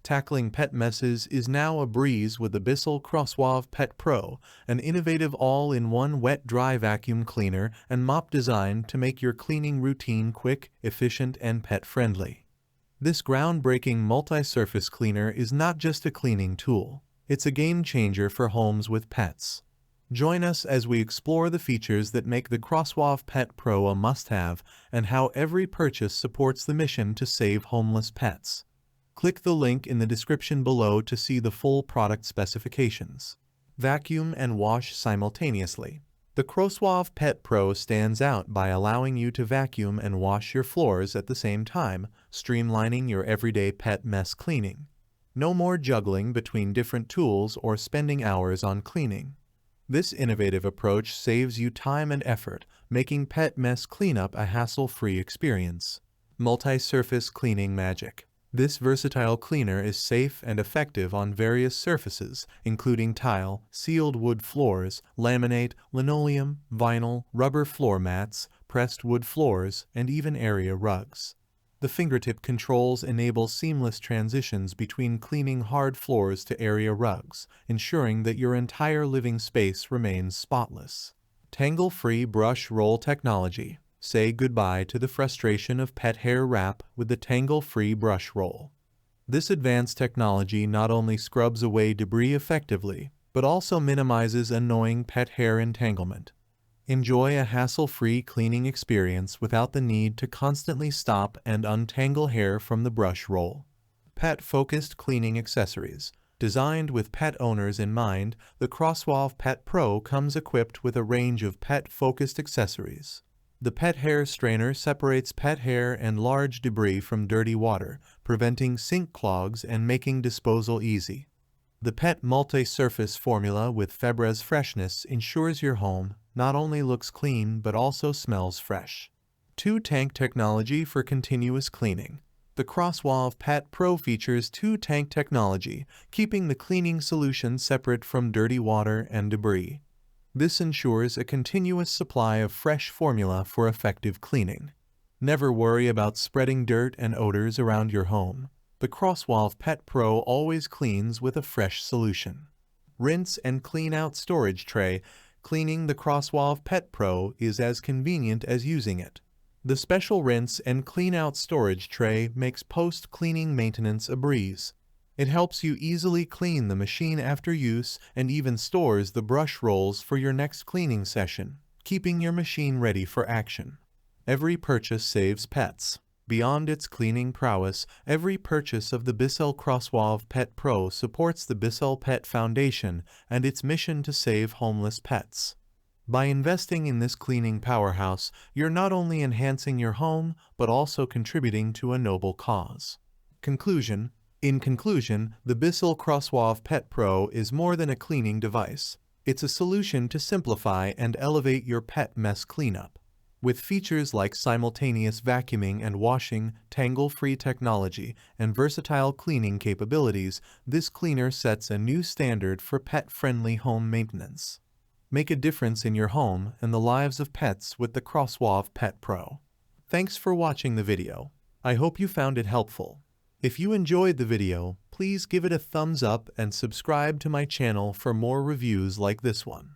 Tackling pet messes is now a breeze with the Bissell Crosswave Pet Pro, an innovative all-in-one wet-dry vacuum cleaner and mop designed to make your cleaning routine quick, efficient, and pet-friendly. This groundbreaking multi-surface cleaner is not just a cleaning tool, it's a game-changer for homes with pets. Join us as we explore the features that make the Crosswave Pet Pro a must-have and how every purchase supports the mission to save homeless pets. Click the link in the description below to see the full product specifications. Vacuum and wash simultaneously. The Crosswave Pet Pro stands out by allowing you to vacuum and wash your floors at the same time, streamlining your everyday pet mess cleaning. No more juggling between different tools or spending hours on cleaning. This innovative approach saves you time and effort, making pet mess cleanup a hassle-free experience. Multi-surface cleaning magic. This versatile cleaner is safe and effective on various surfaces, including tile, sealed wood floors, laminate, linoleum, vinyl, rubber floor mats, pressed wood floors, and even area rugs. The fingertip controls enable seamless transitions between cleaning hard floors to area rugs, ensuring that your entire living space remains spotless. Tangle-free brush roll technology. Say goodbye to the frustration of pet hair wrap with the tangle-free brush roll. This advanced technology not only scrubs away debris effectively, but also minimizes annoying pet hair entanglement. Enjoy a hassle-free cleaning experience without the need to constantly stop and untangle hair from the brush roll. Pet-focused cleaning accessories. Designed with pet owners in mind, the Crosswave Pet Pro comes equipped with a range of pet-focused accessories. The pet hair strainer separates pet hair and large debris from dirty water, preventing sink clogs and making disposal easy. The pet multi-surface formula with Febreze freshness ensures your home not only looks clean but also smells fresh. 2-tank technology for continuous cleaning. The Crosswave Pet Pro features 2-tank technology, keeping the cleaning solution separate from dirty water and debris. This ensures a continuous supply of fresh formula for effective cleaning. Never worry about spreading dirt and odors around your home. The Crosswave Pet Pro always cleans with a fresh solution. Rinse and clean out storage tray. Cleaning the Crosswave Pet Pro is as convenient as using it. The special rinse and clean out storage tray makes post-cleaning maintenance a breeze. It helps you easily clean the machine after use and even stores the brush rolls for your next cleaning session, keeping your machine ready for action. Every purchase saves pets. Beyond its cleaning prowess, every purchase of the Bissell Crosswave Pet Pro supports the Bissell Pet Foundation and its mission to save homeless pets. By investing in this cleaning powerhouse, you're not only enhancing your home, but also contributing to a noble cause. Conclusion. In conclusion, the Bissell Crosswave Pet Pro is more than a cleaning device. It's a solution to simplify and elevate your pet mess cleanup. With features like simultaneous vacuuming and washing, tangle-free technology, and versatile cleaning capabilities, this cleaner sets a new standard for pet-friendly home maintenance. Make a difference in your home and the lives of pets with the Crosswave Pet Pro. Thanks for watching the video. I hope you found it helpful. If you enjoyed the video, please give it a thumbs up and subscribe to my channel for more reviews like this one.